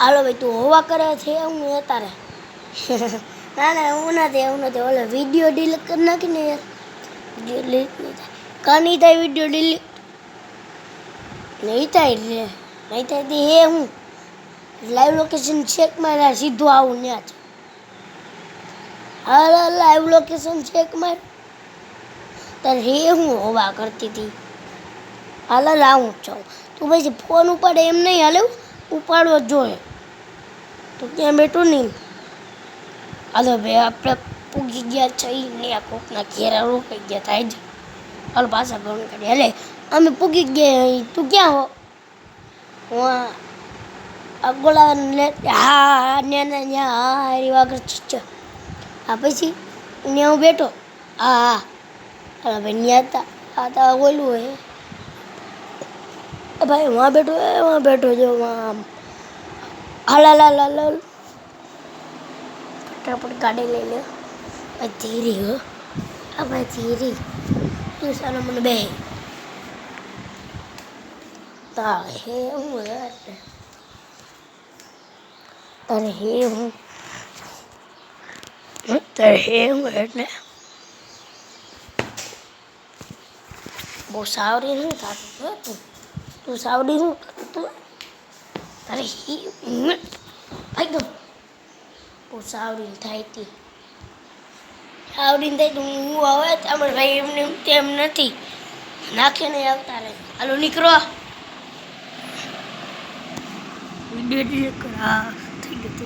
હાલો ભાઈ તું હોવા કરે છે હું તારે ના ના એવું નથી ઓલો વિડીયો ડિલીટ કરી નાખીને યાર ડિલીટ નહીં થાય કાની થાય વિડીયો ડિલીટ નહીં થાય રે નહીં થાય તે હે હું લાઈવ લોકેશન ચેક માર્યા સીધું આવું ત્યાં જ હા લાઈવ લોકેશન ચેક માર તારે હે હું હોવા કરતી હતી હાલ આવું છું તું પછી ફોન ઉપાડે એમ નહીં હાલે ઉપાડવો જ જોઈએ તો ત્યાં બેઠું નહીં હાલો ભાઈ આપણે પૂગી ગયા છે ને આ કોકના ઘેરા રોકાઈ ગયા થાય જ હાલ પાછા બંધ કરી હાલે અમે પૂગી ગયા તું ક્યાં હો હું બોલાવાનું લે હા ન્યા હા હારી વાગર છે હા પછી ત્યાં હું બેઠો હા હા હાલો ભાઈ ન્યા હા તા ઓલું હોય ભાઈ વहाँ बैठो जो वहाँ हाल फटाफट गाड़ी ले लो भाई धीरे हो अब भाई धीरे तू सारा मन बे तारे हूँ तारे हूँ એટલે બહુ સાવરી નહીં થતું તું સાવડી શું તું તારે ભાઈ ગમ બહુ સાવડી થાય તી સાવડીને થાય તું હું હવે તમારે ભાઈ એમને તેમ નથી નાખે નહીં આવતા રહે હાલો નીકળો વિડીયો ડિલીટ કર હા થઈ ગયું